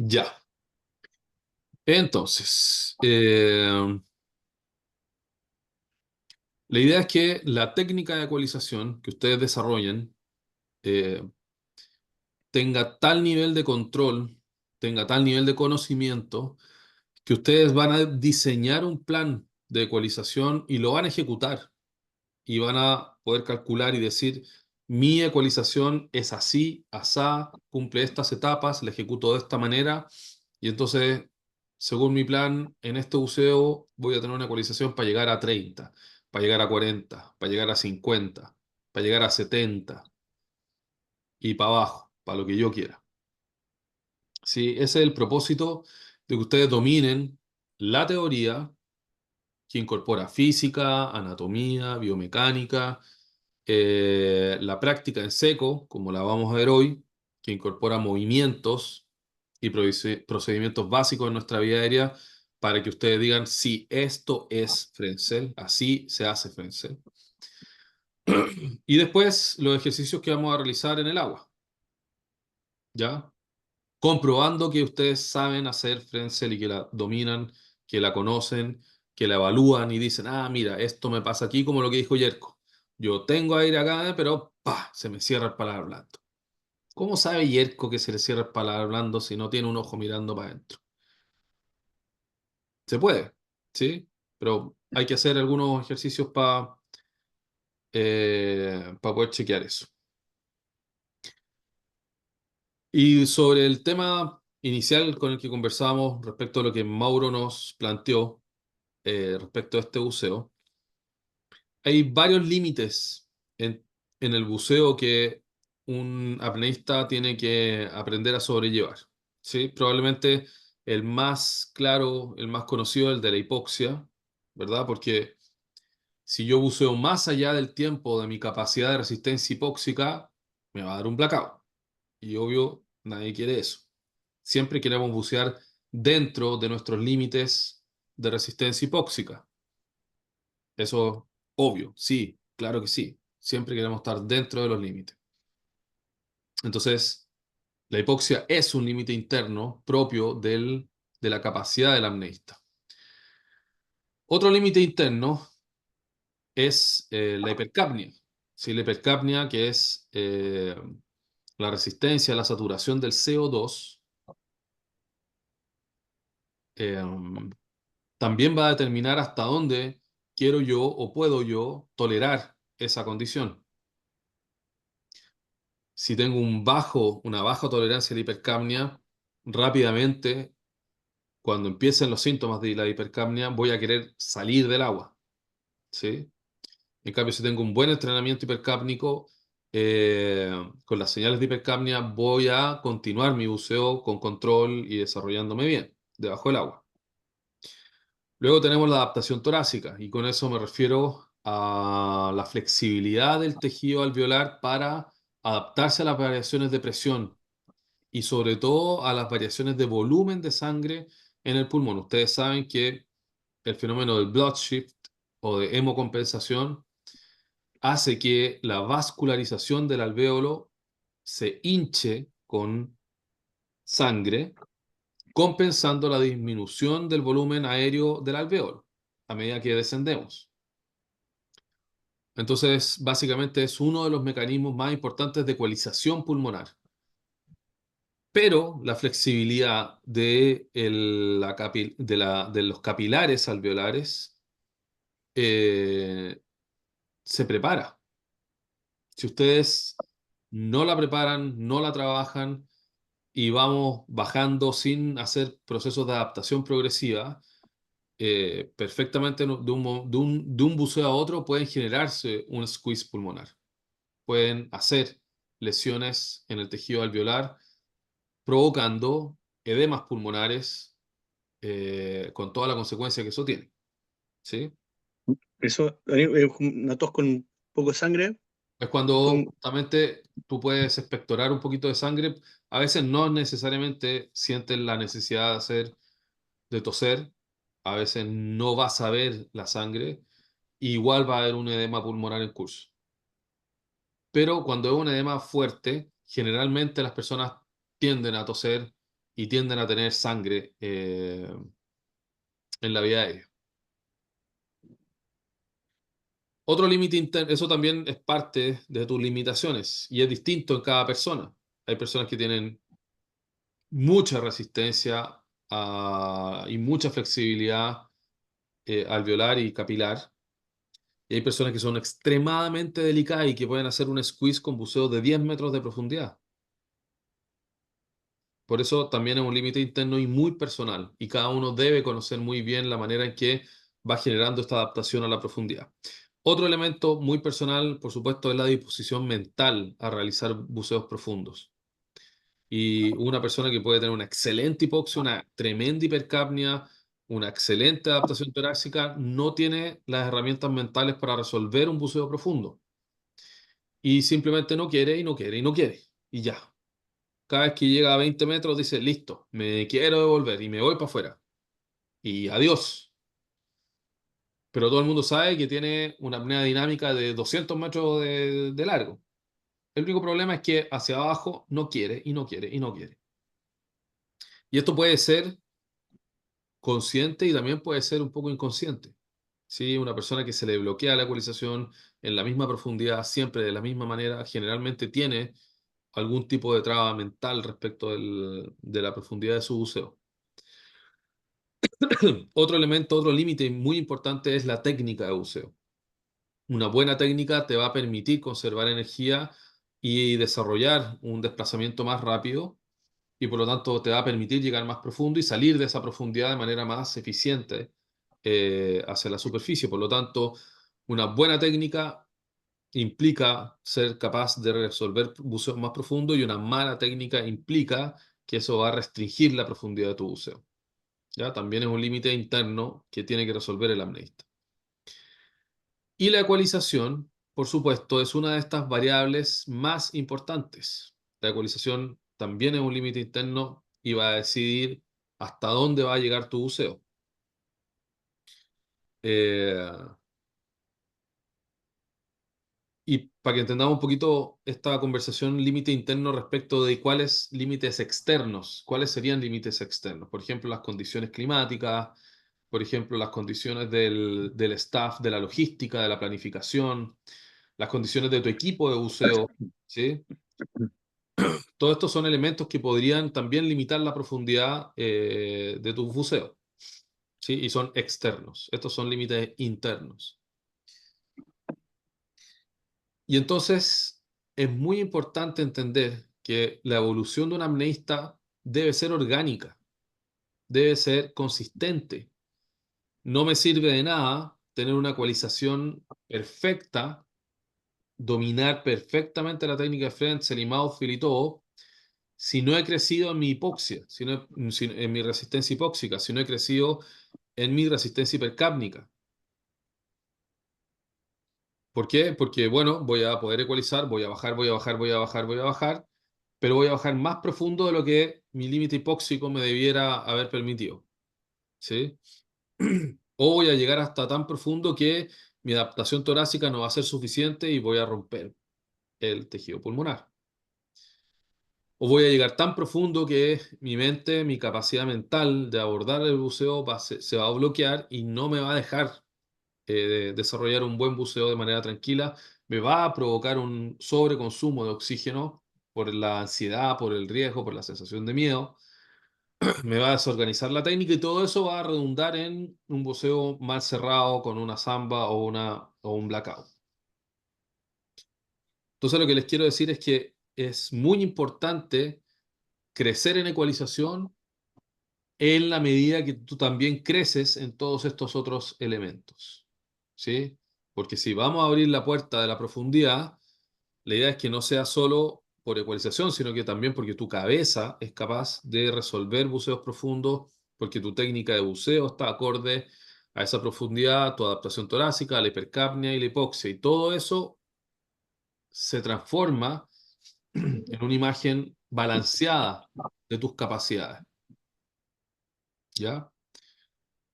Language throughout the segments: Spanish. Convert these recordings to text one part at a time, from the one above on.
Ya. Entonces, la idea es que la técnica de ecualización que ustedes desarrollen eh, tenga tal nivel de control, tenga tal nivel de conocimiento, que ustedes van a diseñar un plan de ecualización y lo van a ejecutar. Y van a poder calcular y decir, mi ecualización es así, asá, cumple estas etapas, la ejecuto de esta manera, y entonces, según mi plan, en este buceo voy a tener una ecualización para llegar a 30, para llegar a 40, para llegar a 50, para llegar a 70, y para abajo, para lo que yo quiera. Sí, ese es el propósito de que ustedes dominen la teoría que incorpora física, anatomía, biomecánica, la práctica en seco, como la vamos a ver hoy, que incorpora movimientos y procedimientos básicos en nuestra vida aérea para que ustedes digan si esto es Frenzel, así se hace Frenzel. Y después los ejercicios que vamos a realizar en el agua, ¿ya? Comprobando que ustedes saben hacer Frenzel y que la dominan, que la conocen, que la evalúan y dicen, ah, mira, esto me pasa aquí como lo que dijo Yerko. Yo tengo aire acá, pero ¡pah! Se me cierra el paladar blando. ¿Cómo sabe Yerko que se le cierra el paladar blando si no tiene un ojo mirando para adentro? Se puede, ¿sí? Pero hay que hacer algunos ejercicios para poder chequear eso. Y sobre el tema inicial con el que conversábamos respecto a lo que Mauro nos planteó respecto a este buceo, hay varios límites en el buceo que un apneísta tiene que aprender a sobrellevar, ¿sí? Probablemente el más claro, el más conocido, el de la hipoxia, ¿verdad? Porque si yo buceo más allá del tiempo de mi capacidad de resistencia hipóxica, me va a dar un blackout. Y obvio, nadie quiere eso. Siempre queremos bucear dentro de nuestros límites de resistencia hipóxica. Eso, obvio, sí, claro que sí. Siempre queremos estar dentro de los límites. Entonces, la hipoxia es un límite interno propio de la capacidad del apneísta. Otro límite interno es la hipercapnia. Sí, la hipercapnia, que es la resistencia a la saturación del CO2, eh, también va a determinar hasta dónde quiero yo o puedo yo tolerar esa condición. Si tengo una baja tolerancia a la hipercapnia, rápidamente, cuando empiecen los síntomas de la hipercapnia, voy a querer salir del agua, ¿sí? En cambio, si tengo un buen entrenamiento hipercápnico, con las señales de hipercapnia, voy a continuar mi buceo con control y desarrollándome bien debajo del agua. Luego tenemos la adaptación torácica, y con eso me refiero a la flexibilidad del tejido alveolar para adaptarse a las variaciones de presión y sobre todo a las variaciones de volumen de sangre en el pulmón. Ustedes saben que el fenómeno del blood shift o de hemocompensación hace que la vascularización del alvéolo se hinche con sangre, compensando la disminución del volumen aéreo del alvéolo a medida que descendemos. Entonces, básicamente es uno de los mecanismos más importantes de ecualización pulmonar. Pero la flexibilidad de los capilares alveolares eh, se prepara. Si ustedes no la preparan, no la trabajan y vamos bajando sin hacer procesos de adaptación progresiva, perfectamente de un buceo a otro pueden generarse un squeeze pulmonar. Pueden hacer lesiones en el tejido alveolar, provocando edemas pulmonares con toda la consecuencia que eso tiene. ¿Sí? Eso, una tos con poco de sangre, Es cuando con, justamente tú puedes expectorar un poquito de sangre. A veces no necesariamente sientes la necesidad de toser. A veces no vas a ver la sangre. Igual va a haber un edema pulmonar en curso. Pero cuando es un edema fuerte, generalmente las personas tienden a toser y tienden a tener sangre en la vía aérea. Otro límite interno, eso también es parte de tus limitaciones y es distinto en cada persona. Hay personas que tienen mucha resistencia y mucha flexibilidad alveolar y capilar. Y hay personas que son extremadamente delicadas y que pueden hacer un squeeze con buceo de 10 metros de profundidad. Por eso también es un límite interno y muy personal, y cada uno debe conocer muy bien la manera en que va generando esta adaptación a la profundidad. Otro elemento muy personal, por supuesto, es la disposición mental a realizar buceos profundos. Y una persona que puede tener una excelente hipoxia, una tremenda hipercapnia, una excelente adaptación torácica, no tiene las herramientas mentales para resolver un buceo profundo. Y simplemente no quiere y no quiere y no quiere. Y ya. Cada vez que llega a 20 metros dice, listo, me quiero devolver y me voy para afuera. Y adiós. Pero todo el mundo sabe que tiene una apnea dinámica de 200 metros de largo. El único problema es que hacia abajo no quiere y no quiere y no quiere. Y esto puede ser consciente y también puede ser un poco inconsciente. ¿Sí? Una persona que se le bloquea la ecualización en la misma profundidad, siempre de la misma manera, generalmente tiene algún tipo de traba mental respecto de la profundidad de su buceo. Otro elemento, otro límite muy importante es la técnica de buceo. Una buena técnica te va a permitir conservar energía y desarrollar un desplazamiento más rápido y por lo tanto te va a permitir llegar más profundo y salir de esa profundidad de manera más eficiente hacia la superficie. Por lo tanto, una buena técnica implica ser capaz de resolver buceos más profundos y una mala técnica implica que eso va a restringir la profundidad de tu buceo. ¿Ya? También es un límite interno que tiene que resolver el apneísta. Y la ecualización, por supuesto, es una de estas variables más importantes. La ecualización también es un límite interno y va a decidir hasta dónde va a llegar tu buceo. Eh, y para que entendamos un poquito esta conversación, límite interno respecto de cuáles límites externos, cuáles serían límites externos. Por ejemplo, las condiciones climáticas, por ejemplo, las condiciones del staff, de la logística, de la planificación, las condiciones de tu equipo de buceo, ¿sí? Todos estos son elementos que podrían también limitar la profundidad de tu buceo, ¿sí? Y son externos. Estos son límites internos. Y entonces es muy importante entender que la evolución de un apneísta debe ser orgánica, debe ser consistente. No me sirve de nada tener una ecualización perfecta, dominar perfectamente la técnica de Frenzel y Mouthfeel y todo, si no he crecido en mi hipoxia, en mi resistencia hipóxica, si no he crecido en mi resistencia hipercápnica. ¿Por qué? Porque, bueno, voy a poder ecualizar, voy a bajar, voy a bajar, voy a bajar, voy a bajar, pero voy a bajar más profundo de lo que mi límite hipóxico me debiera haber permitido. ¿Sí? O voy a llegar hasta tan profundo que mi adaptación torácica no va a ser suficiente y voy a romper el tejido pulmonar. O voy a llegar tan profundo que mi mente, mi capacidad mental de abordar el buceo se va a bloquear y no me va a dejar desarrollar un buen buceo de manera tranquila. Me va a provocar un sobreconsumo de oxígeno por la ansiedad, por el riesgo, por la sensación de miedo. Me va a desorganizar la técnica y todo eso va a redundar en un buceo mal cerrado con una samba o un blackout. Entonces lo que les quiero decir es que es muy importante crecer en ecualización en la medida que tú también creces en todos estos otros elementos. ¿Sí? Porque si vamos a abrir la puerta de la profundidad, la idea es que no sea solo por ecualización, sino que también porque tu cabeza es capaz de resolver buceos profundos, porque tu técnica de buceo está acorde a esa profundidad, tu adaptación torácica, la hipercapnia y la hipoxia. Y todo eso se transforma en una imagen balanceada de tus capacidades. ¿Ya?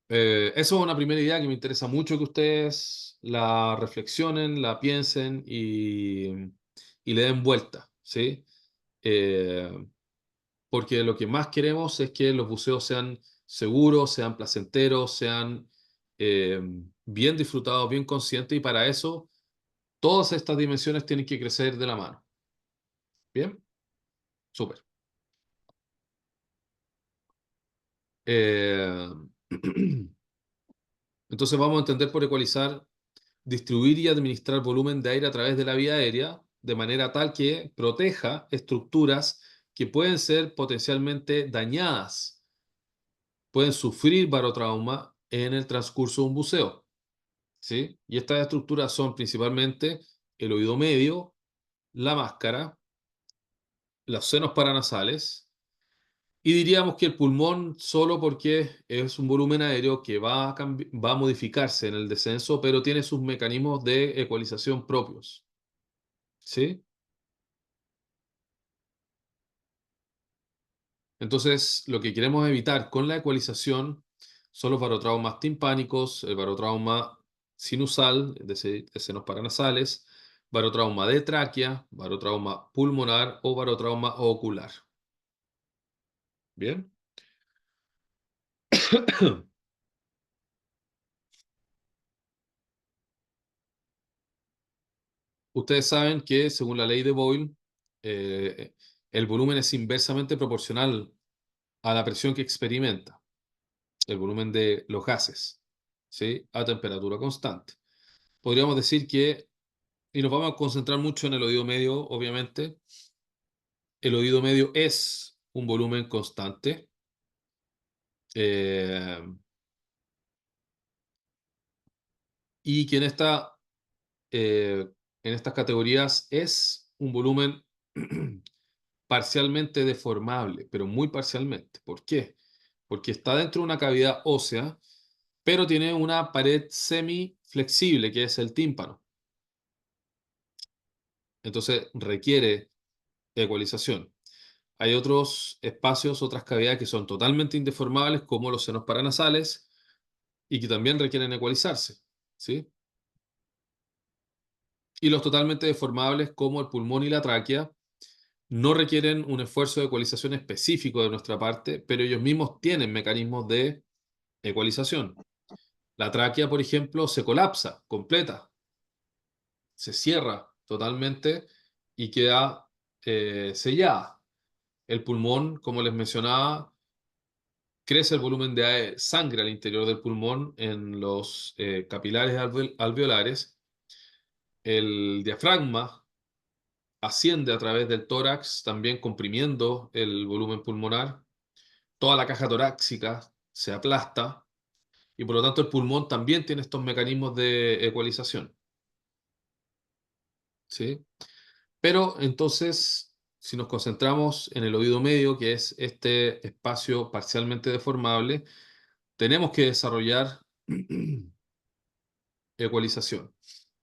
Eso es una primera idea que me interesa mucho que ustedes la reflexionen, la piensen y le den vuelta, ¿sí? Eh, porque lo que más queremos es que los buceos sean seguros, sean placenteros, sean eh, bien disfrutados, bien conscientes, y para eso todas estas dimensiones tienen que crecer de la mano. ¿Bien? Súper. Eh, Entonces vamos a entender por ecualizar distribuir y administrar volumen de aire a través de la vía aérea de manera tal que proteja estructuras que pueden ser potencialmente dañadas, pueden sufrir barotrauma en el transcurso de un buceo, ¿sí? Y estas estructuras son principalmente el oído medio, la máscara, los senos paranasales, y diríamos que el pulmón solo porque es un volumen aéreo que va a modificarse en el descenso, pero tiene sus mecanismos de ecualización propios, ¿sí? Entonces, lo que queremos evitar con la ecualización son los barotraumas timpánicos, el barotrauma sinusal, de senos paranasales, barotrauma de tráquea, barotrauma pulmonar o barotrauma ocular. Bien. Ustedes saben que según la ley de Boyle, eh, el volumen es inversamente proporcional a la presión que experimenta, el volumen de los gases, ¿sí? A temperatura constante. Podríamos decir que, y nos vamos a concentrar mucho en el oído medio, obviamente, el oído medio es un volumen constante, eh, y que en estas categorías es un volumen parcialmente deformable, pero muy parcialmente. ¿Por qué? Porque está dentro de una cavidad ósea, pero tiene una pared semiflexible, que es el tímpano. Entonces requiere ecualización. Hay otros espacios, otras cavidades que son totalmente indeformables, como los senos paranasales, y que también requieren ecualizarse, ¿sí? Y los totalmente deformables, como el pulmón y la tráquea, no requieren un esfuerzo de ecualización específico de nuestra parte, pero ellos mismos tienen mecanismos de ecualización. La tráquea, por ejemplo, se colapsa completa, se cierra totalmente y queda sellada. El pulmón, como les mencionaba, crece el volumen de sangre al interior del pulmón en los capilares alveolares. El diafragma asciende a través del tórax, también comprimiendo el volumen pulmonar. Toda la caja torácica se aplasta y por lo tanto el pulmón también tiene estos mecanismos de ecualización, ¿sí? Pero entonces, si nos concentramos en el oído medio, que es este espacio parcialmente deformable, tenemos que desarrollar ecualización.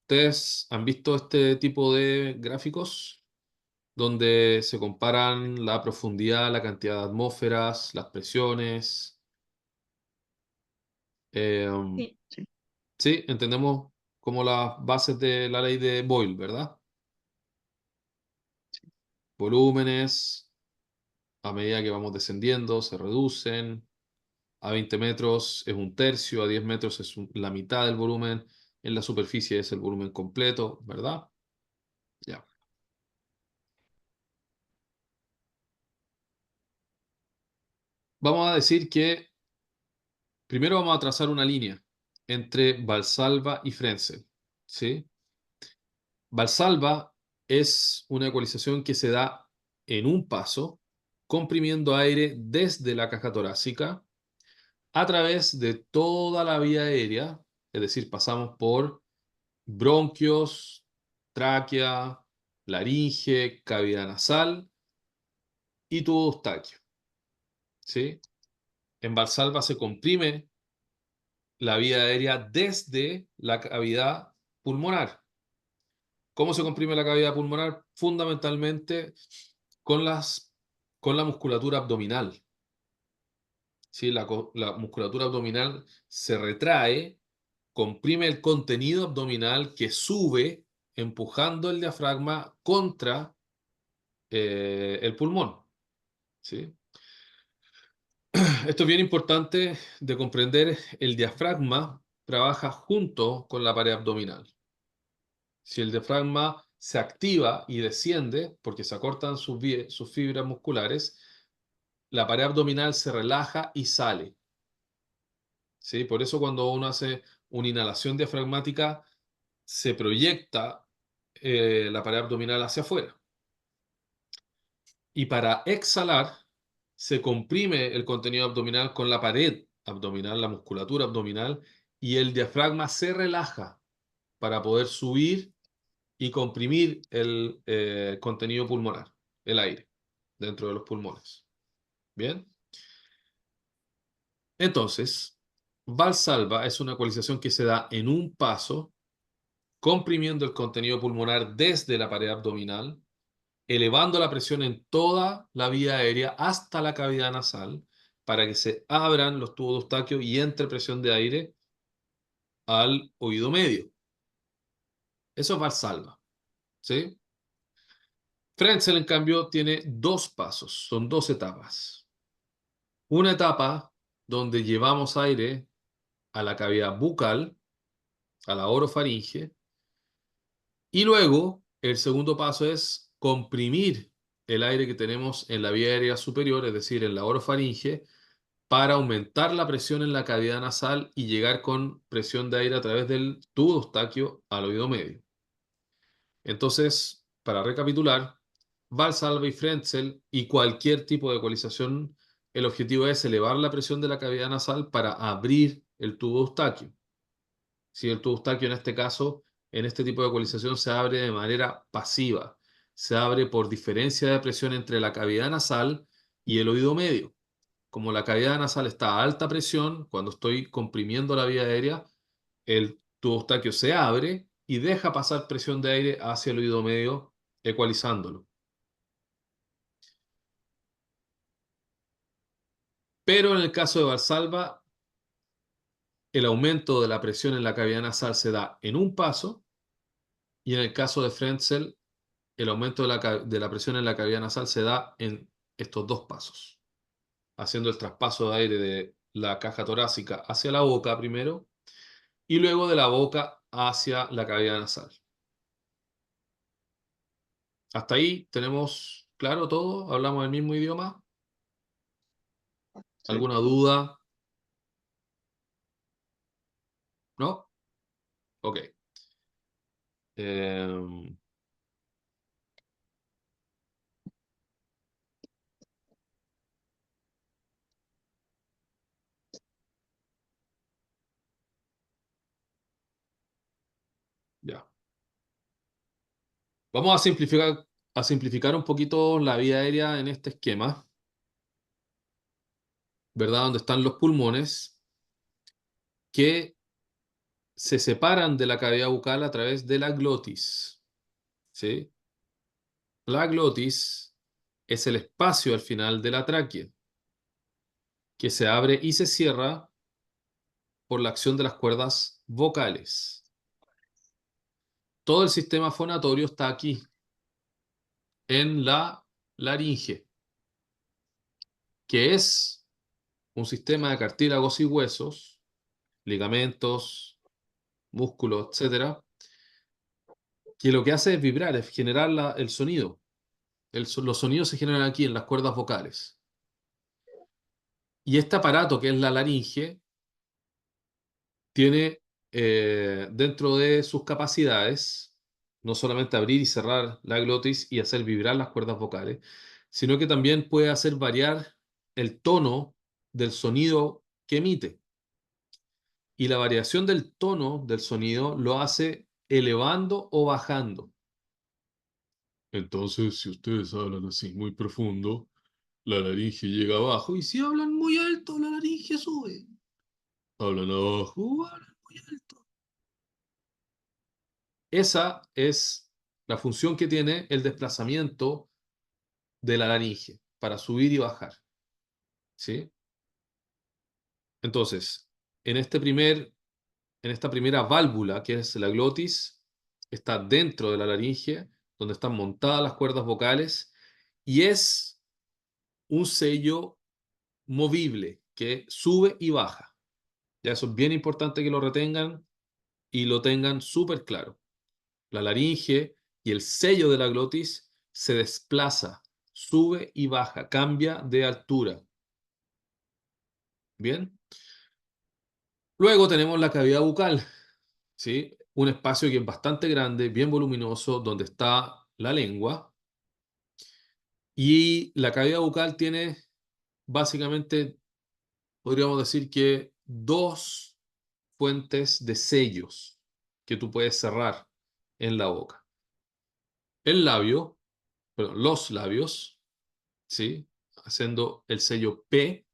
¿Ustedes han visto este tipo de gráficos donde se comparan la profundidad, la cantidad de atmósferas, las presiones? Eh, Sí, Sí, sí, entendemos como las bases de la ley de Boyle, ¿verdad? Volúmenes, a medida que vamos descendiendo, se reducen. A 20 metros es un tercio, a 10 metros es la mitad del volumen, en la superficie es el volumen completo, ¿verdad? Ya. Vamos a decir que primero vamos a trazar una línea entre Valsalva y Frenzel, ¿sí? Valsalva es una ecualización que se da en un paso, comprimiendo aire desde la caja torácica a través de toda la vía aérea, es decir, pasamos por bronquios, tráquea, laringe, cavidad nasal y tubo eustaquio, ¿sí? En Valsalva se comprime la vía aérea desde la cavidad pulmonar. ¿Cómo se comprime la cavidad pulmonar? Fundamentalmente con con la musculatura abdominal. ¿Sí? La musculatura abdominal se retrae, comprime el contenido abdominal que sube empujando el diafragma contra el pulmón. ¿sí? Esto es bien importante de comprender. El diafragma trabaja junto con la pared abdominal. Si el diafragma se activa y desciende, porque se acortan sus fibras musculares, la pared abdominal se relaja y sale, ¿sí? Por eso cuando uno hace una inhalación diafragmática, se proyecta la pared abdominal hacia afuera. Y para exhalar, se comprime el contenido abdominal con la pared abdominal, la musculatura abdominal, y el diafragma se relaja para poder subir y comprimir el contenido pulmonar, el aire, dentro de los pulmones. ¿Bien? Entonces, Valsalva es una ecualización que se da en un paso, comprimiendo el contenido pulmonar desde la pared abdominal, elevando la presión en toda la vía aérea hasta la cavidad nasal para que se abran los tubos de Eustaquio y entre presión de aire al oído medio. Eso es Valsalva, ¿sí? Frenzel, en cambio, tiene dos pasos, son dos etapas. Una etapa donde llevamos aire a la cavidad bucal, a la orofaringe, y luego el segundo paso es comprimir el aire que tenemos en la vía aérea superior, es decir, en la orofaringe, para aumentar la presión en la cavidad nasal y llegar con presión de aire a través del tubo de Eustaquio al oído medio. Entonces, para recapitular, Valsalva y Frenzel y cualquier tipo de ecualización, el objetivo es elevar la presión de la cavidad nasal para abrir el tubo de Eustaquio. Si el tubo de Eustaquio en este caso, en este tipo de ecualización se abre de manera pasiva, se abre por diferencia de presión entre la cavidad nasal y el oído medio. Como la cavidad nasal está a alta presión, cuando estoy comprimiendo la vía aérea, el tubo Eustaquio se abre y deja pasar presión de aire hacia el oído medio, ecualizándolo. Pero en el caso de Valsalva, el aumento de la presión en la cavidad nasal se da en un paso, y en el caso de Frenzel, el aumento de la presión en la cavidad nasal se da en estos dos pasos, haciendo el traspaso de aire de la caja torácica hacia la boca primero y luego de la boca hacia la cavidad nasal. Hasta ahí tenemos claro todo, hablamos el mismo idioma. Sí. ¿Alguna duda? ¿No? Ok. Eh, ya. Vamos a simplificar un poquito la vía aérea en este esquema, ¿verdad? Donde están los pulmones que se separan de la cavidad bucal a través de la glotis, ¿sí? La glotis es el espacio al final de la tráquea, que se abre y se cierra por la acción de las cuerdas vocales. Todo el sistema fonatorio está aquí, en la laringe, que es un sistema de cartílagos y huesos, ligamentos, músculos, etcétera, que lo que hace es vibrar, es generar el sonido. Los sonidos se generan aquí en las cuerdas vocales. Y este aparato, que es la laringe, tiene dentro de sus capacidades no solamente abrir y cerrar la glotis y hacer vibrar las cuerdas vocales, sino que también puede hacer variar el tono del sonido que emite. Y la variación del tono del sonido lo hace elevando o bajando. Entonces, si ustedes hablan así muy profundo, la laringe llega abajo, y si hablan muy alto, la laringe sube. Hablan abajo, hablan muy alto. Esa es la función que tiene el desplazamiento de la laringe para subir y bajar, ¿sí? Entonces, en en esta primera válvula, que es la glotis, está dentro de la laringe, donde están montadas las cuerdas vocales, y es un sello movible que sube y baja. Ya eso es bien importante que lo retengan y lo tengan súper claro. La laringe y el sello de la glotis se desplaza, sube y baja, cambia de altura. Bien. Luego tenemos la cavidad bucal, ¿sí? Un espacio que es bastante grande, bien voluminoso, donde está la lengua. Y la cavidad bucal tiene básicamente, podríamos decir que dos fuentes de sellos que tú puedes cerrar en la boca. El labio, perdón, los labios, ¿sí? Haciendo el sello P.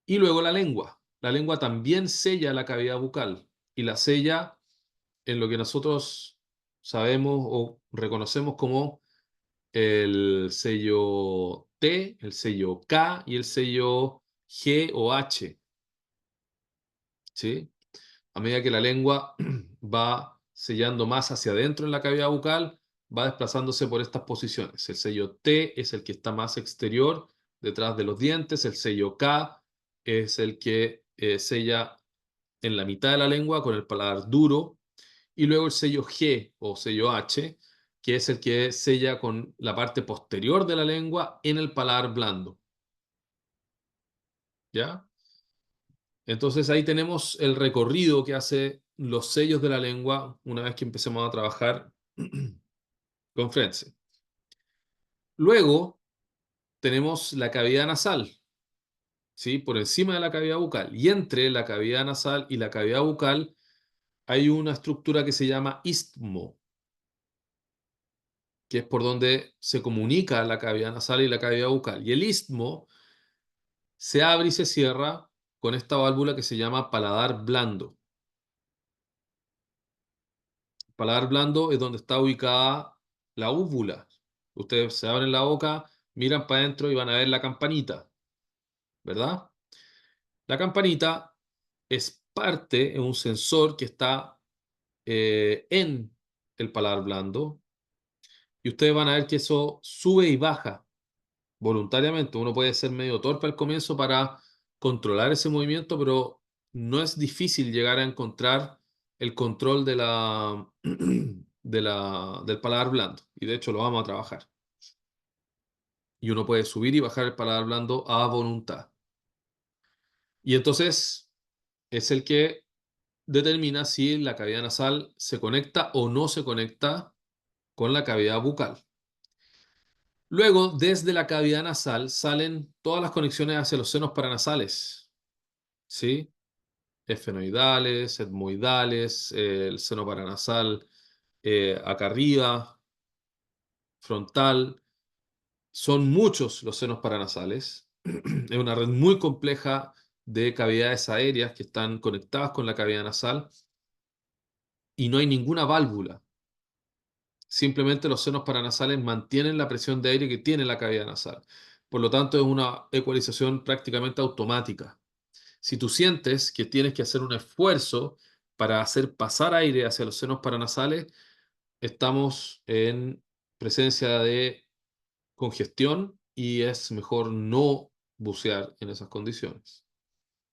Y luego la lengua. La lengua también sella la cavidad bucal y la sella en lo que nosotros sabemos o reconocemos como el sello T, el sello K y el sello G o H, ¿sí? A medida que la lengua va sellando más hacia adentro en la cavidad bucal, va desplazándose por estas posiciones. El sello T es el que está más exterior, detrás de los dientes. El sello K es el que sella en la mitad de la lengua con el paladar duro. Y luego el sello G o sello H, que es el que sella con la parte posterior de la lengua en el paladar blando. ¿Ya? Entonces ahí tenemos el recorrido que hace los sellos de la lengua una vez que empecemos a trabajar con Frenzy. Luego tenemos la cavidad nasal, ¿sí? Por encima de la cavidad bucal. Y entre la cavidad nasal y la cavidad bucal hay una estructura que se llama istmo, que es por donde se comunica la cavidad nasal y la cavidad bucal. Y el istmo se abre y se cierra con esta válvula que se llama paladar blando. Paladar blando es donde está ubicada la úvula. Ustedes se abren la boca, miran para adentro y van a ver la campanita, ¿verdad? La campanita es parte, es un sensor que está en el paladar blando y ustedes van a ver que eso sube y baja voluntariamente. Uno puede ser medio torpe al comienzo para controlar ese movimiento, pero no es difícil llegar a encontrar el control de del paladar blando. Y de hecho lo vamos a trabajar. Y uno puede subir y bajar el paladar blando a voluntad. Y entonces es el que determina si la cavidad nasal se conecta o no se conecta con la cavidad bucal. Luego, desde la cavidad nasal salen todas las conexiones hacia los senos paranasales, ¿sí? Esfenoidales, etmoidales, el seno paranasal acá arriba, frontal. Son muchos los senos paranasales. Es una red muy compleja de cavidades aéreas que están conectadas con la cavidad nasal y no hay ninguna válvula. Simplemente los senos paranasales mantienen la presión de aire que tiene la cavidad nasal. Por lo tanto, es una ecualización prácticamente automática. Si tú sientes que tienes que hacer un esfuerzo para hacer pasar aire hacia los senos paranasales, estamos en presencia de congestión y es mejor no bucear en esas condiciones.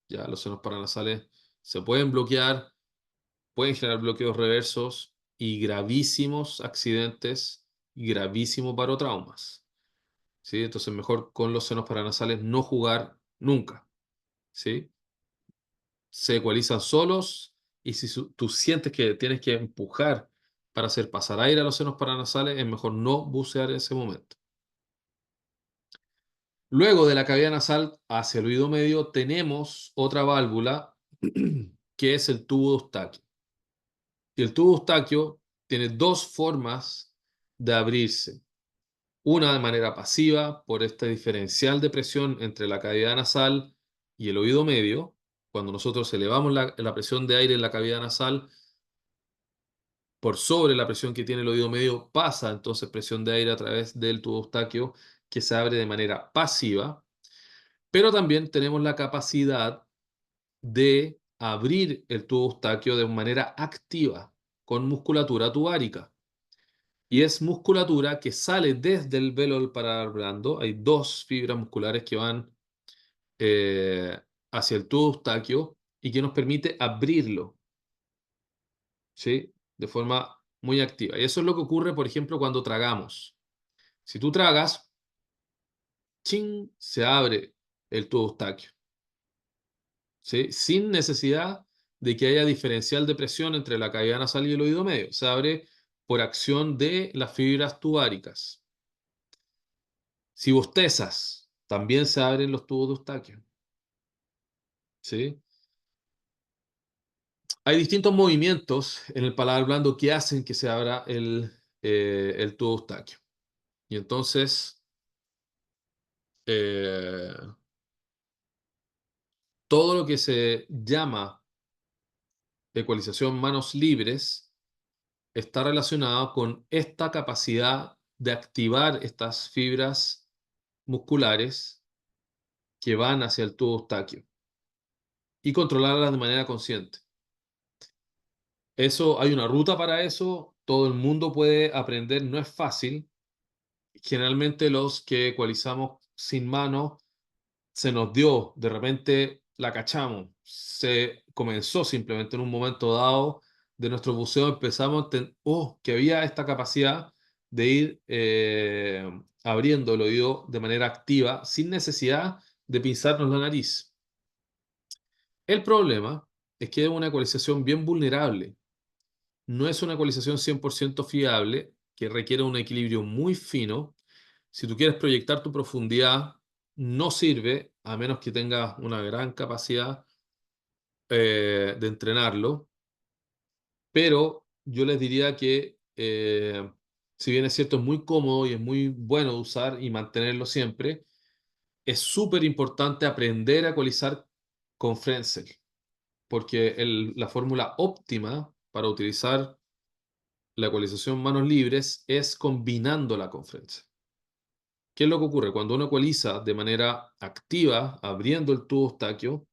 Ya los senos paranasales se pueden bloquear, pueden generar bloqueos reversos y gravísimos accidentes y gravísimos barotraumas. ¿Sí? Entonces mejor con los senos paranasales no jugar nunca. ¿Sí? Se ecualizan solos y si tú sientes que tienes que empujar para hacer pasar aire a los senos paranasales, es mejor no bucear en ese momento. Luego de la cavidad nasal hacia el oído medio tenemos otra válvula que es el tubo de Eustaquio. Y el tubo de Eustaquio tiene dos formas de abrirse. Una de manera pasiva por este diferencial de presión entre la cavidad nasal y el oído medio. Cuando nosotros elevamos la presión de aire en la cavidad nasal por sobre la presión que tiene el oído medio, pasa entonces presión de aire a través del tubo Eustaquio que se abre de manera pasiva. Pero también tenemos la capacidad de abrir el tubo Eustaquio de manera activa con musculatura tubárica. Y es musculatura que sale desde el velo del paladar blando. Hay dos fibras musculares que van eh, hacia el tubo eustaquio y que nos permite abrirlo, ¿sí? De forma muy activa. Y eso es lo que ocurre, por ejemplo, cuando tragamos. Si tú tragas, ¡ching! Se abre el tubo eustaquio, ¿sí? Sin necesidad de que haya diferencial de presión entre la cavidad nasal y el oído medio. Se abre por acción de las fibras tubáricas. Si bostezas, también se abren los tubos de eustaquio, ¿sí? Hay distintos movimientos en el paladar blando que hacen que se abra el tubo eustaquio. Y entonces, eh, todo lo que se llama ecualización manos libres está relacionado con esta capacidad de activar estas fibras musculares que van hacia el tubo eustaquio y controlarlas de manera consciente. Eso, hay una ruta para eso, todo el mundo puede aprender, no es fácil. Generalmente los que ecualizamos sin mano se nos dio, de repente la cachamos, se comenzó simplemente en un momento dado de nuestro buceo, empezamos oh, que había esta capacidad de ir abriendo el oído de manera activa sin necesidad de pinzarnos la nariz. El problema es que es una ecualización bien vulnerable, no es una ecualización 100% fiable, que requiere un equilibrio muy fino. Si tú quieres proyectar tu profundidad, no sirve a menos que tengas una gran capacidad de entrenarlo. Pero yo les diría que, si bien es cierto, es muy cómodo y es muy bueno de usar y mantenerlo siempre, es súper importante aprender a ecualizar con Frenzel, porque la fórmula óptima para utilizar la ecualización manos libres es combinándola con Frenzel. ¿Qué es lo que ocurre? Cuando uno ecualiza de manera activa, abriendo el tubo eustaquio,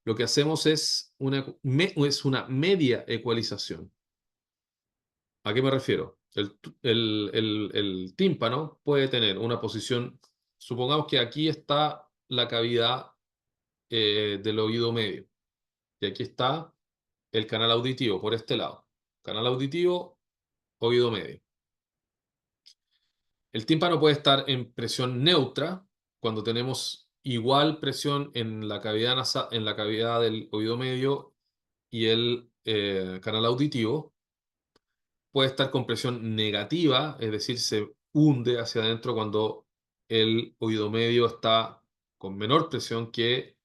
lo que hacemos es una media ecualización. ¿A qué me refiero? El tímpano puede tener una posición, supongamos que aquí está la cavidad del oído medio y aquí está el canal auditivo por este lado. Canal auditivo, oído medio. El tímpano puede estar en presión neutra cuando tenemos igual presión en la cavidad nasal, en la cavidad del oído medio y el canal auditivo. Puede estar con presión negativa, es decir, se hunde hacia adentro cuando el oído medio está con menor presión que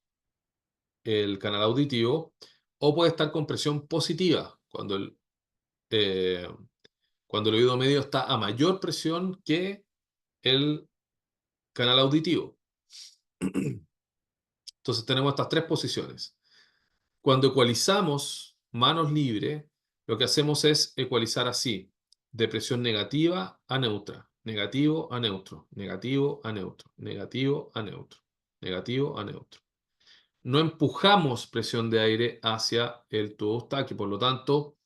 el canal auditivo, o puede estar con presión positiva eh, cuando el oído medio está a mayor presión que el canal auditivo. Entonces tenemos estas tres posiciones. Cuando ecualizamos manos libres, lo que hacemos es ecualizar así, de presión negativa a neutra, negativo a neutro, negativo a neutro, negativo a neutro, negativo a neutro. No empujamos presión de aire hacia el tubo eustaquio, por lo tanto,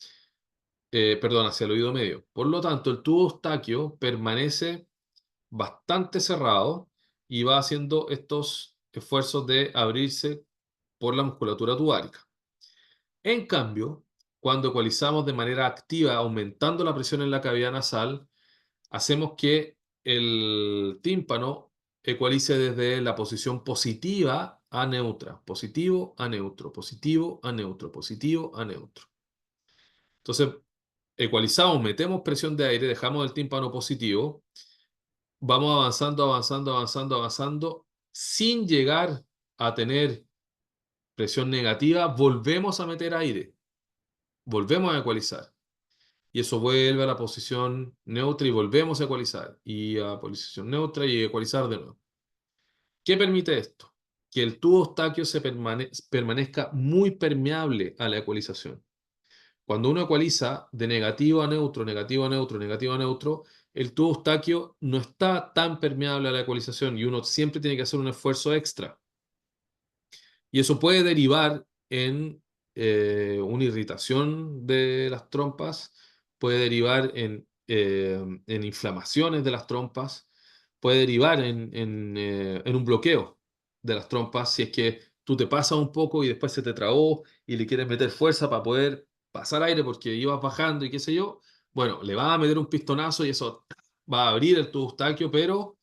perdón, hacia el oído medio. Por lo tanto, el tubo eustaquio permanece bastante cerrado y va haciendo estos esfuerzos de abrirse por la musculatura tubárica. En cambio, cuando ecualizamos de manera activa, aumentando la presión en la cavidad nasal, hacemos que el tímpano ecualice desde la posición positiva a neutra, positivo a neutro, positivo a neutro, positivo a neutro. Entonces, ecualizamos, metemos presión de aire, dejamos el tímpano positivo, vamos avanzando, avanzando, avanzando, avanzando, sin llegar a tener presión negativa, volvemos a meter aire, volvemos a ecualizar. Y eso vuelve a la posición neutra y volvemos a ecualizar. Y a posición neutra y ecualizar de nuevo. ¿Qué permite esto? Que el tubo eustaquio permanezca muy permeable a la ecualización. Cuando uno ecualiza de negativo a neutro, negativo a neutro, negativo a neutro, el tubo eustaquio no está tan permeable a la ecualización y uno siempre tiene que hacer un esfuerzo extra. Y eso puede derivar en una irritación de las trompas, puede derivar en en inflamaciones de las trompas, puede derivar en un bloqueo de las trompas si es que tú te pasas un poco y después se te trabó y le quieres meter fuerza para poder pasar aire porque ibas bajando y qué sé yo. Bueno, le vas a meter un pistonazo y eso va a abrir el tubo eustaquio, pero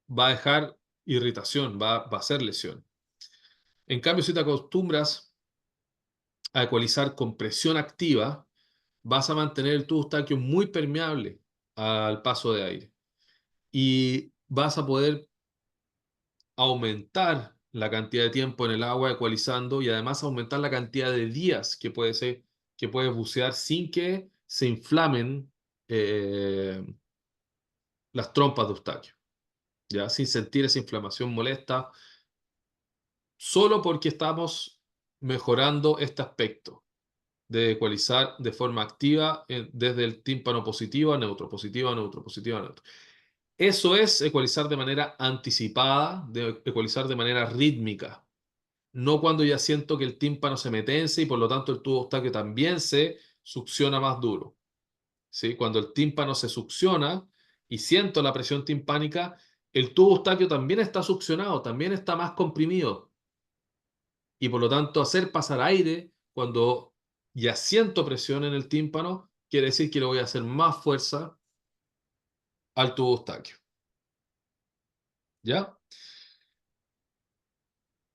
va a dejar irritación, va a hacer lesión. En cambio, si te acostumbras a ecualizar con presión activa, vas a mantener el tubo eustaquio muy permeable al paso de aire y vas a poder aumentar la cantidad de tiempo en el agua ecualizando y además aumentar la cantidad de días que puedes bucear sin que se inflamen eh, las trompas de eustaquio, ya sin sentir esa inflamación molesta, solo porque estamos mejorando este aspecto de ecualizar de forma activa desde el tímpano positivo a neutro, positivo a neutro, positivo a neutro. Eso es ecualizar de manera anticipada, de ecualizar de manera rítmica, no cuando ya siento que el tímpano se me tensa y por lo tanto el tubo eustaquio también se succiona más duro. ¿Sí? Cuando el tímpano se succiona y siento la presión timpánica, el tubo eustaquio también está succionado, también está más comprimido y por lo tanto hacer pasar aire cuando ya siento presión en el tímpano quiere decir que le voy a hacer más fuerza al tubo eustaquio. ¿Ya?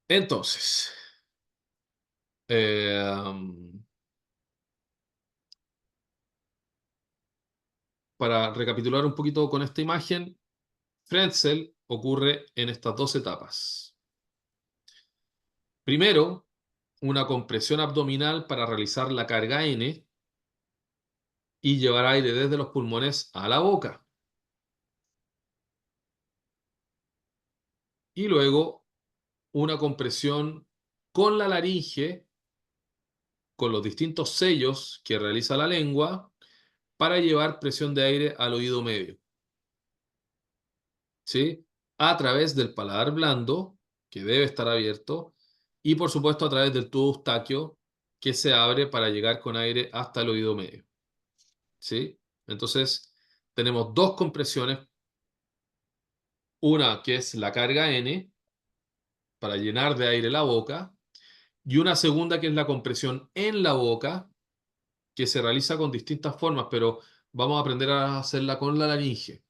Entonces, eh, para recapitular un poquito con esta imagen, Frenzel ocurre en estas dos etapas. Primero, una compresión abdominal para realizar la carga N y llevar aire desde los pulmones a la boca. Y luego, una compresión con la laringe, con los distintos sellos que realiza la lengua, para llevar presión de aire al oído medio. ¿Sí? A través del paladar blando, que debe estar abierto, y por supuesto a través del tubo eustaquio, que se abre para llegar con aire hasta el oído medio. ¿Sí? Entonces, tenemos dos compresiones, una que es la carga N, para llenar de aire la boca, y una segunda que es la compresión en la boca, que se realiza con distintas formas, pero vamos a aprender a hacerla con la laringe,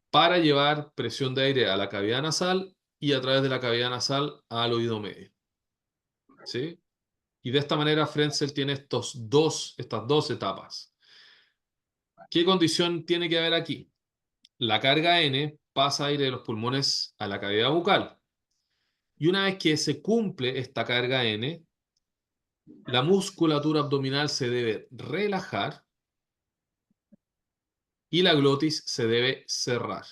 para llevar presión de aire a la cavidad nasal y a través de la cavidad nasal al oído medio. ¿Sí? Y de esta manera Frenzel tiene estas dos etapas. ¿Qué condición tiene que haber aquí? La carga N pasa aire de los pulmones a la cavidad bucal. Y una vez que se cumple esta carga N, la musculatura abdominal se debe relajar y la glotis se debe cerrar.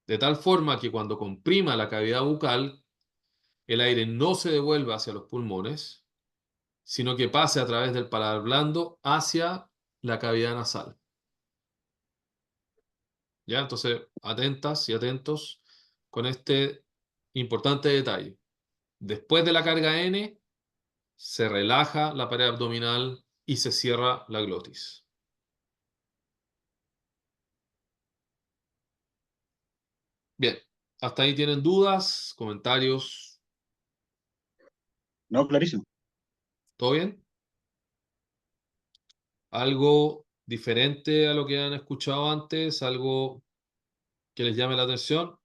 De tal forma que cuando comprima la cavidad bucal, el aire no se devuelva hacia los pulmones, sino que pase a través del paladar blando hacia la cavidad nasal. ¿Ya? Entonces, atentas y atentos con este importante detalle. Después de la carga N, se relaja la pared abdominal y se cierra la glotis. Bien, hasta ahí tienen dudas, comentarios, No, clarísimo. ¿todo bien? ¿Algo diferente a lo que han escuchado antes? ¿Algo que les llame la atención?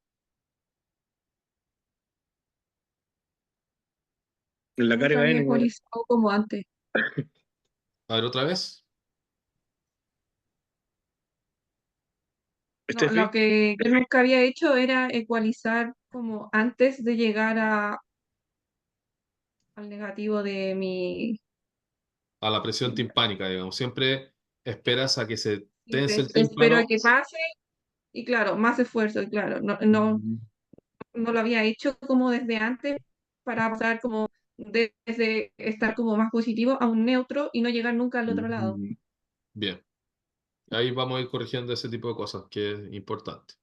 En la Nunca carga había N, ecualizado como antes. A ver, otra vez. No, lo Steffi, que yo nunca había hecho era ecualizar como antes de llegar al negativo de mi... A la presión timpánica, digamos. Siempre esperas a que se Siempre tense el espero a tímpano. que pase y claro, más esfuerzo, y claro, Mm, no lo había hecho como desde antes para pasar como desde estar como más positivo a un neutro y no llegar nunca al otro lado. Bien, ahí vamos a ir corrigiendo ese tipo de cosas que es importante.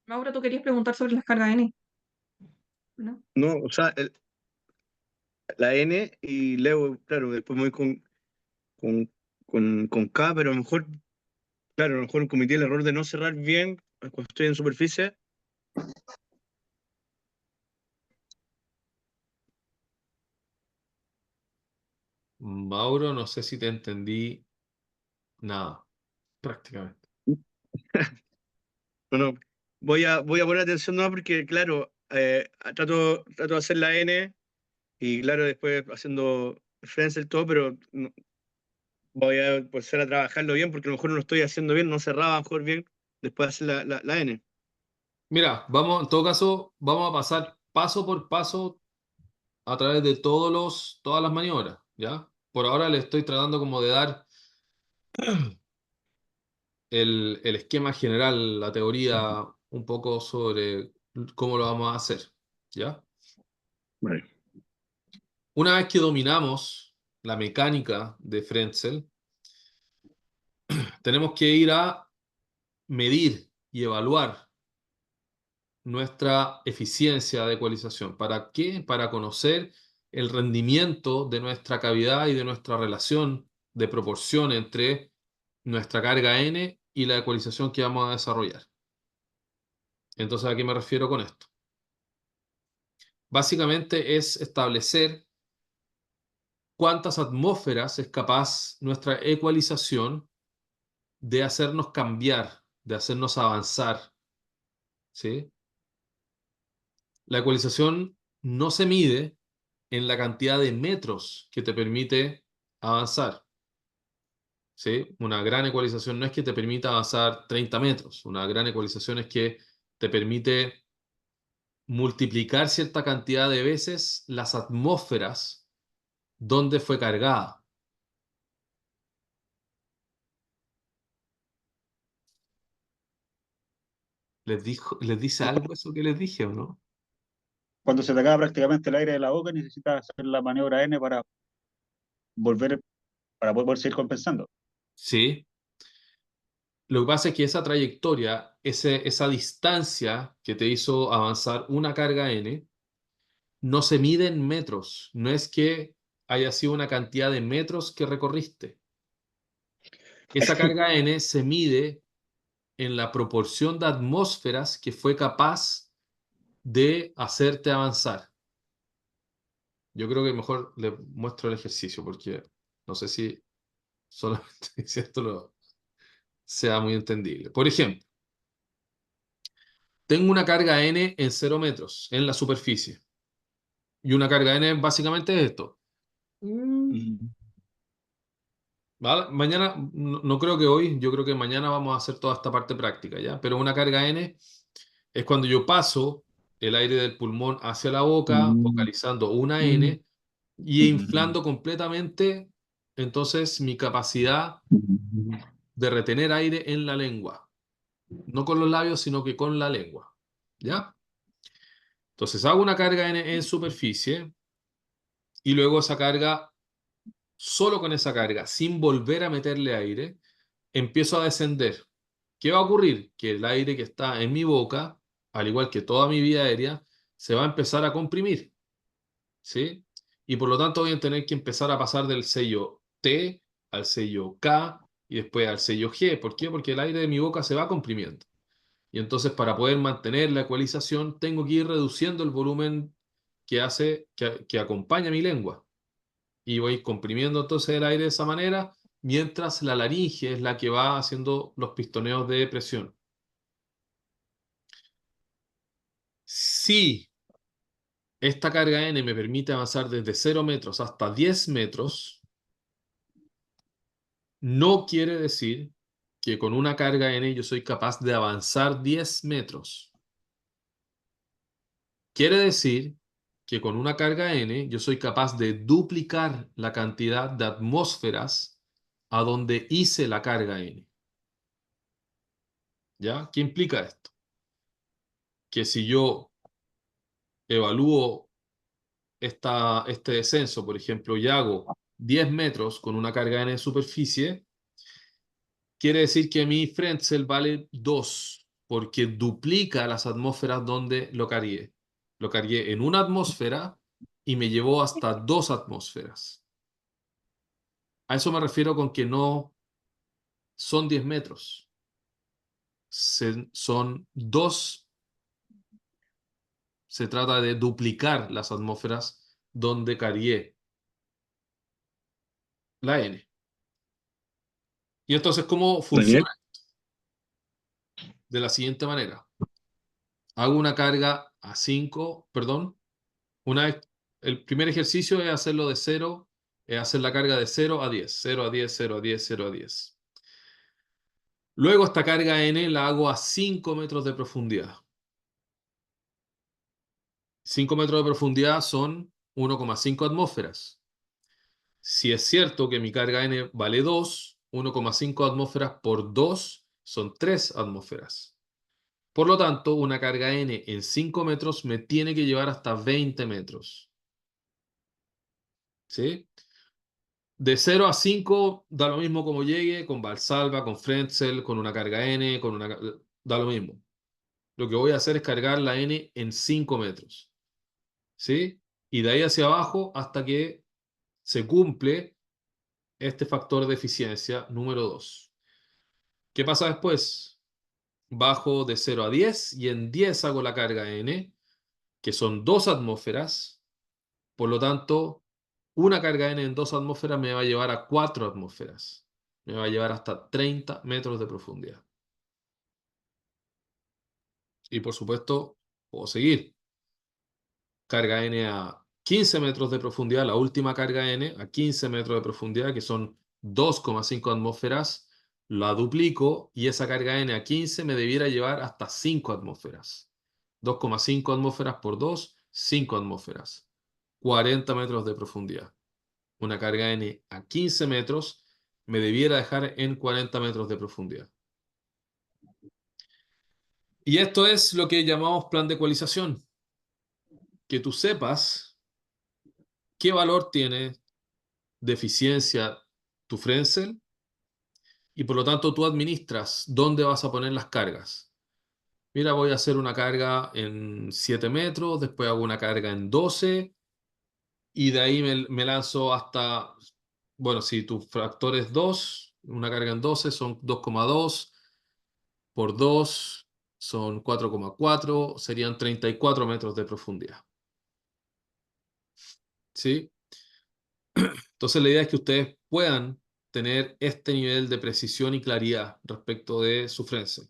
Mauro, tú querías preguntar sobre las cargas N, ¿no? no, o sea, la N y luego, claro, después me voy con, con K, pero a lo mejor, claro, a lo mejor cometí el error de no cerrar bien cuando estoy en superficie. Mauro, no sé si te entendí nada, prácticamente. No, no, voy a poner atención no porque, claro, trato de hacer la N y, claro, después haciendo Frenzel todo, pero voy a empezar a trabajarlo bien porque a lo mejor no lo estoy haciendo bien, no cerraba a lo mejor bien después de hacer la N. Mira, vamos, en todo caso, vamos a pasar paso por paso a través de todas las maniobras, ¿ya? Por ahora le estoy tratando como de dar el esquema general, la teoría, un poco sobre cómo lo vamos a hacer, ¿ya? Vale. Una vez que dominamos la mecánica de Frenzel, tenemos que ir a medir y evaluar nuestra eficiencia de ecualización. ¿Para qué? Para conocer el rendimiento de nuestra cavidad y de nuestra relación de proporción entre nuestra carga N y la ecualización que vamos a desarrollar. Entonces, ¿a qué me refiero con esto? Básicamente es establecer cuántas atmósferas es capaz nuestra ecualización de hacernos cambiar, de hacernos avanzar, ¿sí? La ecualización no se mide en la cantidad de metros que te permite avanzar, ¿sí? Una gran ecualización no es que te permita avanzar 30 metros, una gran ecualización es que te permite multiplicar cierta cantidad de veces las atmósferas donde fue cargada. ¿Les dice algo eso que les dije o no? Cuando se te acaba prácticamente el aire de la boca, necesitas hacer la maniobra N para volver, para poder seguir compensando. Sí. Lo que pasa es que esa trayectoria, esa distancia que te hizo avanzar una carga N, no se mide en metros. No es que haya sido una cantidad de metros que recorriste. Esa carga N se mide en la proporción de atmósferas que fue capaz de hacerte avanzar. Yo creo que mejor le muestro el ejercicio porque no sé si solamente si esto sea muy entendible. Por ejemplo, tengo una carga N en 0 metros en la superficie. Y una carga N básicamente es esto. ¿Vale? Mañana, no creo que hoy, yo creo que mañana vamos a hacer toda esta parte práctica, ¿ya? Pero una carga N es cuando yo paso el aire del pulmón hacia la boca, vocalizando una N y inflando completamente, entonces, mi capacidad de retener aire en la lengua. No con los labios, sino que con la lengua, ¿ya? Entonces, hago una carga N en superficie y luego esa carga, solo con esa carga, sin volver a meterle aire, empiezo a descender. ¿Qué va a ocurrir? Que el aire que está en mi boca, al igual que toda mi vía aérea, se va a empezar a comprimir, ¿sí? Y por lo tanto voy a tener que empezar a pasar del sello T al sello K y después al sello G. ¿Por qué? Porque el aire de mi boca se va comprimiendo. Y entonces para poder mantener la ecualización tengo que ir reduciendo el volumen que acompaña mi lengua. Y voy comprimiendo entonces el aire de esa manera, mientras la laringe es la que va haciendo los pistoneos de presión. Si esta carga N me permite avanzar desde 0 metros hasta 10 metros, no quiere decir que con una carga N yo soy capaz de avanzar 10 metros. Quiere decir que con una carga N yo soy capaz de duplicar la cantidad de atmósferas a donde hice la carga N. ¿Ya? ¿Qué implica esto? Que si yo evalúo este descenso, por ejemplo, y hago 10 metros con una carga N de superficie, quiere decir que mi Frenzel vale 2, porque duplica las atmósferas donde lo cargué. Lo cargué en una atmósfera y me llevó hasta 2 atmósferas. A eso me refiero con que no son 10 metros. Son 2. Se trata de duplicar las atmósferas donde carié la N. Y entonces, ¿cómo Daniel. funciona? De la siguiente manera. Hago una carga a 5, perdón. El primer ejercicio es hacerlo de 0, es hacer la carga de 0 a 10. 0 a 10, 0 a 10, 0 a 10. Luego esta carga N la hago a 5 metros de profundidad. 5 metros de profundidad son 1,5 atmósferas. Si es cierto que mi carga N vale 2, 1,5 atmósferas por 2 son 3 atmósferas. Por lo tanto, una carga N en 5 metros me tiene que llevar hasta 20 metros. ¿Sí? De 0 a 5 da lo mismo como llegue, con Valsalva, con Frenzel, con una carga N, da lo mismo. Lo que voy a hacer es cargar la N en 5 metros. ¿Sí? Y de ahí hacia abajo hasta que se cumple este factor de eficiencia número 2. ¿Qué pasa después? Bajo de 0 a 10 y en 10 hago la carga N, que son 2 atmósferas. Por lo tanto, una carga N en 2 atmósferas me va a llevar a 4 atmósferas. Me va a llevar hasta 30 metros de profundidad. Y por supuesto, puedo seguir. Carga N a 15 metros de profundidad, la última carga N a 15 metros de profundidad, que son 2,5 atmósferas, la duplico y esa carga N a 15 me debiera llevar hasta 5 atmósferas. 2,5 atmósferas por 2, 5 atmósferas. 40 metros de profundidad. Una carga N a 15 metros me debiera dejar en 40 metros de profundidad. Y esto es lo que llamamos plan de ecualización. Que tú sepas qué valor tiene de eficiencia tu Frenzel y por lo tanto tú administras dónde vas a poner las cargas. Mira, voy a hacer una carga en 7 metros, después hago una carga en 12 y de ahí me lanzo hasta, bueno, si tu factor es 2, una carga en 12 son 2,2 por 2 son 4,4, serían 34 metros de profundidad. ¿Sí? Entonces la idea es que ustedes puedan tener este nivel de precisión y claridad respecto de su Frenzel.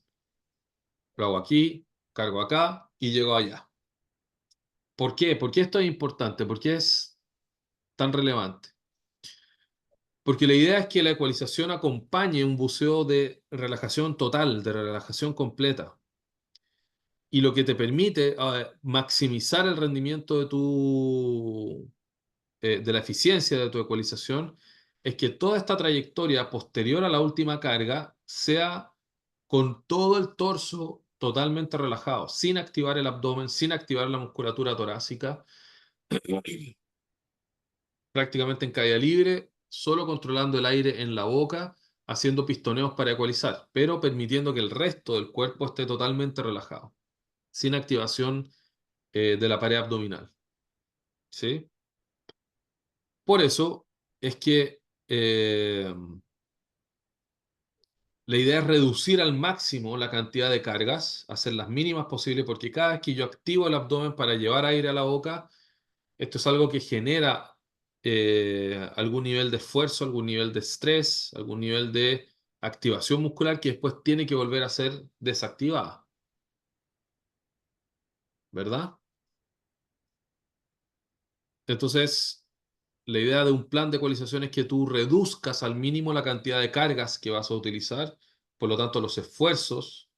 Lo hago aquí, cargo acá y llego allá. ¿Por qué? ¿Por qué esto es importante? ¿Por qué es tan relevante? Porque la idea es que la ecualización acompañe un buceo de relajación total, de relajación completa. Y lo que te permite maximizar el rendimiento de la eficiencia de tu ecualización es que toda esta trayectoria posterior a la última carga sea con todo el torso totalmente relajado, sin activar el abdomen, sin activar la musculatura torácica, prácticamente en caída libre, solo controlando el aire en la boca, haciendo pistoneos para ecualizar, pero permitiendo que el resto del cuerpo esté totalmente relajado, sin activación de la pared abdominal. ¿Sí? Por eso es que la idea es reducir al máximo la cantidad de cargas, hacer las mínimas posibles, porque cada vez que yo activo el abdomen para llevar aire a la boca, esto es algo que genera algún nivel de esfuerzo, algún nivel de estrés, algún nivel de activación muscular que después tiene que volver a ser desactivada. ¿Verdad? Entonces, la idea de un plan de ecualización es que tú reduzcas al mínimo la cantidad de cargas que vas a utilizar, por lo tanto los esfuerzos,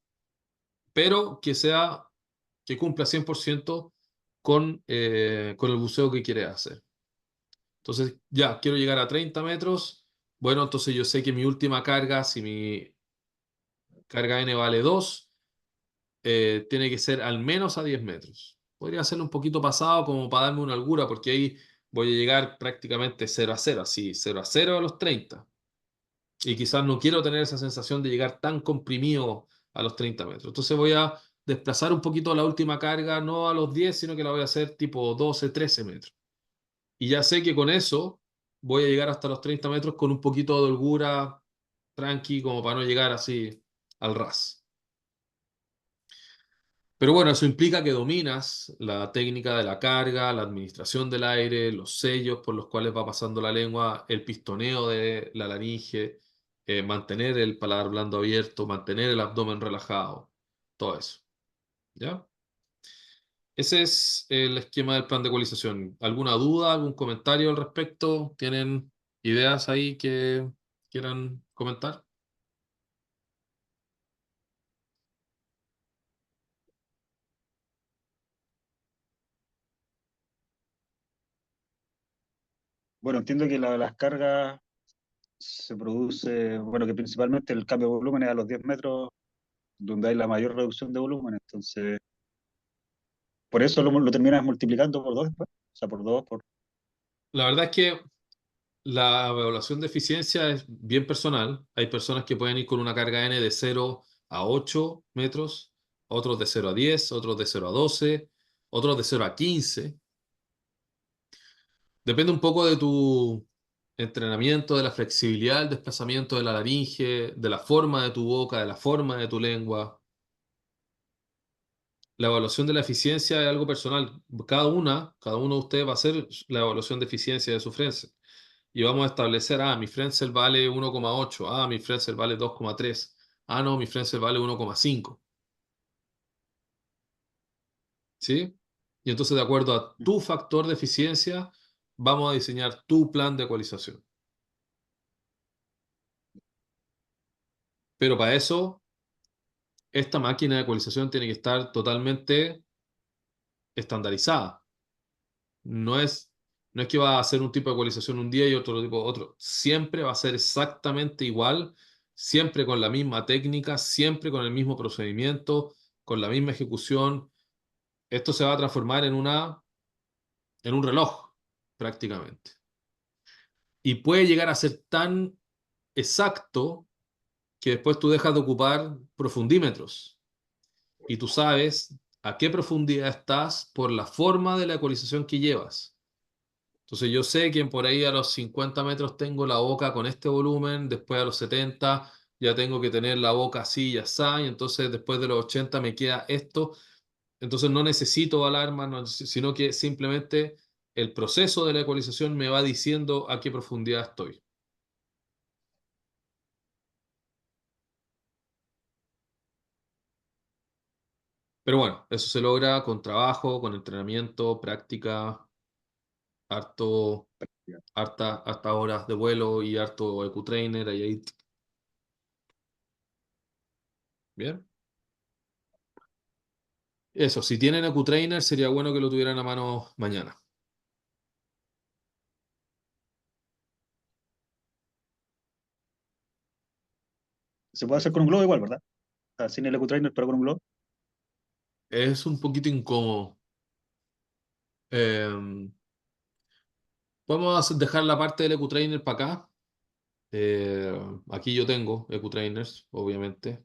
pero que cumpla 100% con el buceo que quieres hacer. Entonces, ya, quiero llegar a 30 metros. Bueno, entonces yo sé que mi última carga, si mi carga N vale 2, tiene que ser al menos a 10 metros. Podría hacerlo un poquito pasado como para darme una holgura, porque ahí voy a llegar prácticamente 0 a 0, así, 0 a 0 a los 30. Y quizás no quiero tener esa sensación de llegar tan comprimido a los 30 metros. Entonces voy a desplazar un poquito la última carga, no a los 10, sino que la voy a hacer tipo 12, 13 metros. Y ya sé que con eso voy a llegar hasta los 30 metros con un poquito de holgura, tranqui, como para no llegar así al ras. Pero bueno, eso implica que dominas la técnica de la carga, la administración del aire, los sellos por los cuales va pasando la lengua, el pistoneo de la laringe, mantener el paladar blando abierto, mantener el abdomen relajado, todo eso. ¿Ya? Ese es el esquema del plan de ecualización. ¿Alguna duda, algún comentario al respecto? ¿Tienen ideas ahí que quieran comentar? Bueno, entiendo que las cargas se produce, bueno, que principalmente el cambio de volumen es a los 10 metros, donde hay la mayor reducción de volumen. Entonces, por eso lo terminas multiplicando por dos después. O sea, por dos, por... La verdad es que la evaluación de eficiencia es bien personal. Hay personas que pueden ir con una carga N de 0 a 8 metros, otros de 0 a 10, otros de 0 a 12, otros de 0 a 15. Depende un poco de tu entrenamiento, de la flexibilidad, del desplazamiento de la laringe, de la forma de tu boca, de la forma de tu lengua. La evaluación de la eficiencia es algo personal. Cada uno de ustedes va a hacer la evaluación de eficiencia de su Frenzel. Y vamos a establecer, mi Frenzel vale 1,8, mi Frenzel vale 2,3, no, mi Frenzel vale 1,5. ¿Sí? Y entonces, de acuerdo a tu factor de eficiencia, vamos a diseñar tu plan de ecualización. Pero para eso, esta máquina de ecualización tiene que estar totalmente estandarizada. No es, no es que va a hacer un tipo de ecualización un día y otro tipo otro. Siempre va a ser exactamente igual, siempre con la misma técnica, siempre con el mismo procedimiento, con la misma ejecución. Esto se va a transformar en un reloj, prácticamente. Y puede llegar a ser tan exacto que después tú dejas de ocupar profundímetros y tú sabes a qué profundidad estás por la forma de la ecualización que llevas. Entonces yo sé que por ahí a los 50 metros tengo la boca con este volumen, después a los 70 ya tengo que tener la boca así y así, y entonces después de los 80 me queda esto. Entonces no necesito alarma, sino que simplemente el proceso de la ecualización me va diciendo a qué profundidad estoy. Pero bueno, eso se logra con trabajo, con entrenamiento, práctica, harto, harta horas de vuelo y harto EcuTrainer ahí. Bien. Eso, si tienen EcuTrainer, sería bueno que lo tuvieran a mano mañana. Se puede hacer con un globo igual, ¿verdad? O sea, sin el EcuTrainer, pero con un globo. Es un poquito incómodo. Eh, Podemos dejar la parte del EcuTrainer para acá. Aquí yo tengo EcuTrainers, obviamente.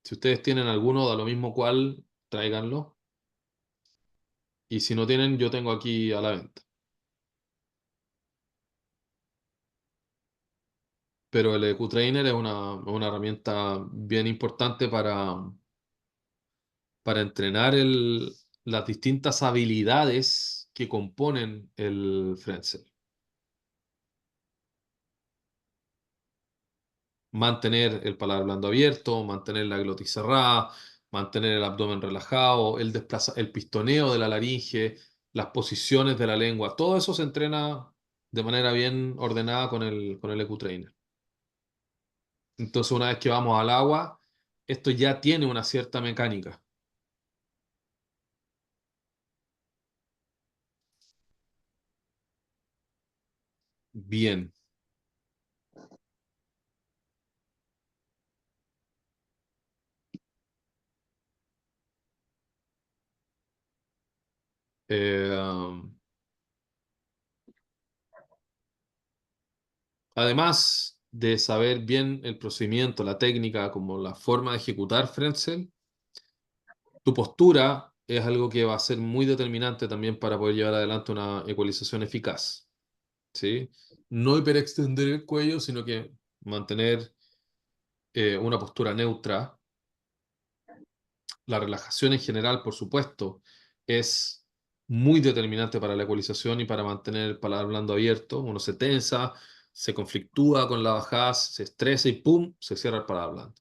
Si ustedes tienen alguno, da lo mismo cuál, tráiganlo. Y si no tienen, yo tengo aquí a la venta. Pero el EcuTrainer es una herramienta bien importante para entrenar las distintas habilidades que componen el Frenzel. Mantener el paladar blando abierto, mantener la glotis cerrada, mantener el abdomen relajado, el pistoneo de la laringe, las posiciones de la lengua, todo eso se entrena de manera bien ordenada con el EcuTrainer. Entonces, una vez que vamos al agua, esto ya tiene una cierta mecánica. Bien. Um, Además de saber bien el procedimiento, la técnica, como la forma de ejecutar Frenzel, tu postura es algo que va a ser muy determinante también para poder llevar adelante una ecualización eficaz, ¿sí? No hiperextender el cuello, sino que mantener una postura neutra. La relajación en general, por supuesto, es muy determinante para la ecualización y para mantener el paladar blando abierto. Uno se tensa, se conflictúa con la bajada, se estresa y ¡pum! Se cierra el paladar blando.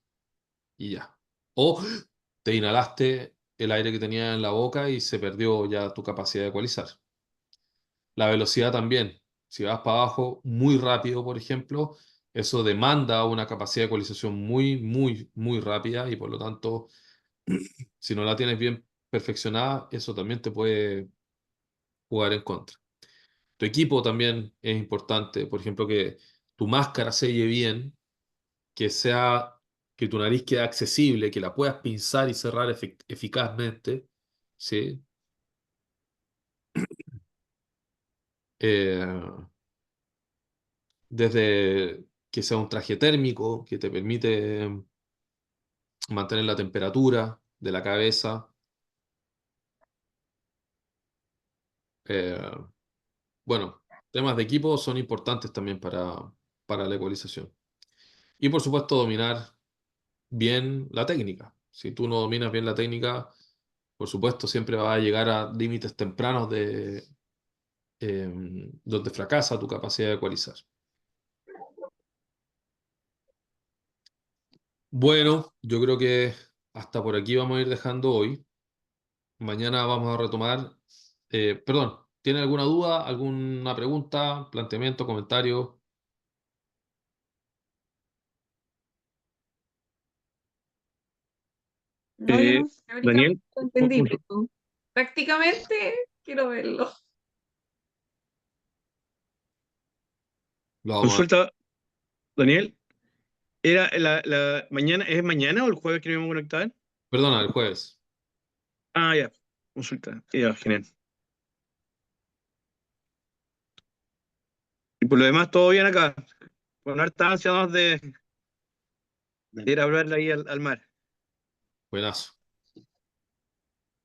Y ya. O te inhalaste el aire que tenía en la boca y se perdió ya tu capacidad de ecualizar. La velocidad también. Si vas para abajo muy rápido, por ejemplo, eso demanda una capacidad de ecualización muy, muy, muy rápida y por lo tanto, si no la tienes bien perfeccionada, eso también te puede jugar en contra. Tu equipo también es importante. Por ejemplo, que tu máscara selle bien, que sea, que tu nariz quede accesible, que la puedas pinzar y cerrar eficazmente, ¿sí? Eh, Desde que sea un traje térmico que te permite mantener la temperatura de la cabeza. Eh, bueno, temas de equipo son importantes también para la ecualización. Y por supuesto, dominar bien la técnica. Si tú no dominas bien la técnica, por supuesto, siempre vas a llegar a límites tempranos donde fracasa tu capacidad de ecualizar. Bueno, yo creo que hasta por aquí vamos a ir dejando hoy. Mañana vamos a retomar. Perdón, ¿tiene alguna duda, alguna pregunta, planteamiento, comentario? No, yo no, teóricamente Daniel, lo entendí, pero prácticamente quiero verlo. Lo vamos a ver. consulta, Daniel, ¿era mañana, es mañana o el jueves que nos íbamos a conectar? Perdona, el jueves. Ah, ya, consulta, ya, genial. Y por lo demás, todo bien acá, con harta ansia ¿no? de ir a hablarle ahí al mar. Buenazo.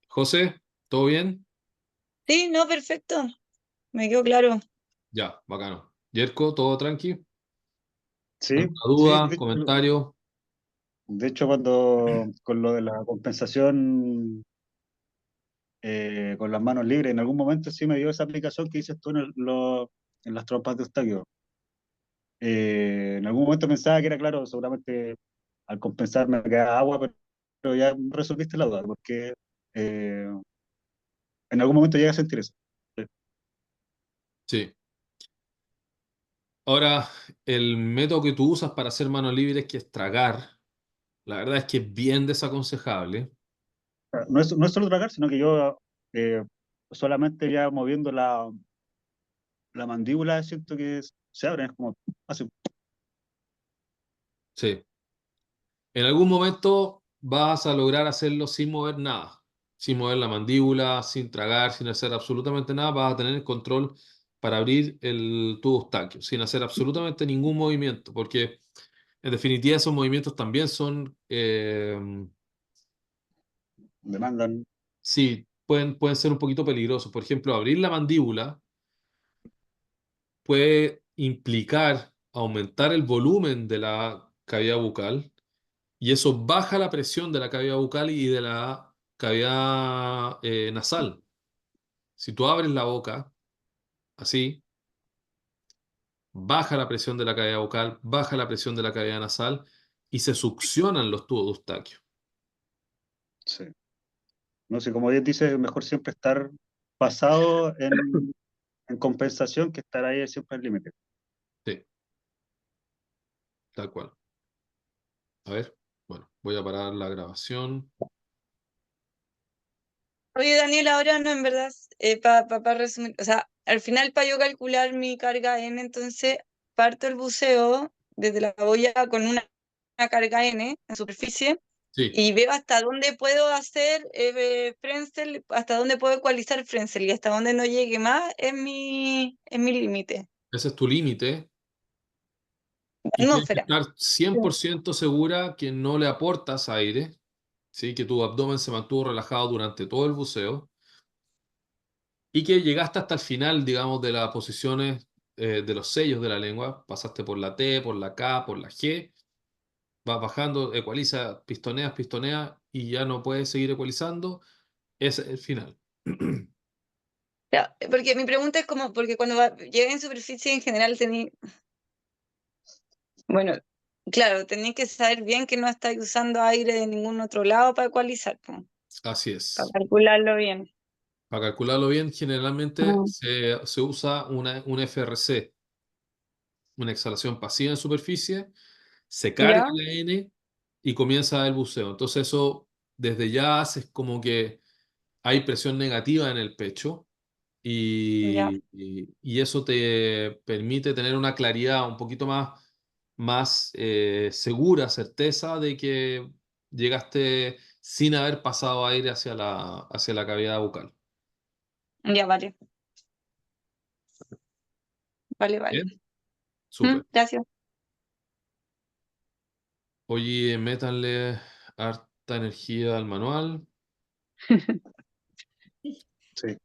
José, ¿todo bien? Sí, no, perfecto. Me quedó claro. Ya, bacano. Yerko, ¿todo tranqui? Sí, ¿Alguna sí, duda, comentario? de hecho cuando con lo de la compensación con las manos libres, en algún momento sí me dio esa aplicación que dices tú en las trompas de Eustaquio. En algún momento pensaba que era claro, seguramente al compensar me quedaba agua, pero ya resolviste la duda, porque eh, en algún momento llega a sentir eso. Sí. Ahora, el método que tú usas para hacer manos libres, que es tragar, la verdad es que es bien desaconsejable. No es solo tragar, sino que yo solamente ya moviendo la mandíbula siento que se abren, es como hace. Sí. En algún momento vas a lograr hacerlo sin mover nada, sin mover la mandíbula, sin tragar, sin hacer absolutamente nada. Vas a tener el control para abrir el tubo eustaquio, sin hacer absolutamente ningún movimiento, porque en definitiva esos movimientos también son, Demandan. sí, pueden ser un poquito peligrosos. Por ejemplo, abrir la mandíbula puede implicar aumentar el volumen de la cavidad bucal y eso baja la presión de la cavidad bucal y de la cavidad nasal. Si tú abres la boca así, baja la presión de la cavidad bucal, baja la presión de la cavidad nasal y se succionan los tubos de Eustaquio. Sí. No sé, como bien dice, es mejor siempre estar pasado en compensación que estar ahí siempre al límite. Sí, tal cual. A ver, bueno, voy a parar la grabación. Oye, Daniel, ahora no, en verdad, para resumir, o sea, al final para yo calcular mi carga N, entonces parto el buceo desde la boya con una carga N en superficie Sí, y veo hasta dónde puedo hacer Frenzel, hasta dónde puedo ecualizar Frenzel y hasta dónde no llegue más es mi límite. ese es tu límite y tienes que Atmósfera. estar 100% segura que no le aportas aire, ¿sí? Que tu abdomen se mantuvo relajado durante todo el buceo y que llegaste hasta el final, digamos, de las posiciones de los sellos de la lengua. Pasaste por la T, por la K, por la G, vas bajando, ecualiza, pistonea y ya no puedes seguir ecualizando. Ese es el final. Ya, porque mi pregunta es como, porque cuando llegué en superficie en general tenía, bueno, claro, tenéis que saber bien que no estáis usando aire de ningún otro lado para ecualizar, po, Así para es. calcularlo bien. Para calcularlo bien, generalmente Mm. se usa un FRC, una exhalación pasiva en superficie, se carga ¿Ya? la N y comienza el buceo. Entonces eso desde ya hace como que hay presión negativa en el pecho Ya, y eso te permite tener una claridad un poquito más segura, certeza de que llegaste sin haber pasado aire hacia la cavidad bucal. ya, vale, vale, vale. ¿Bien? Súper. Gracias. Oye, métanle harta energía al manual. Sí.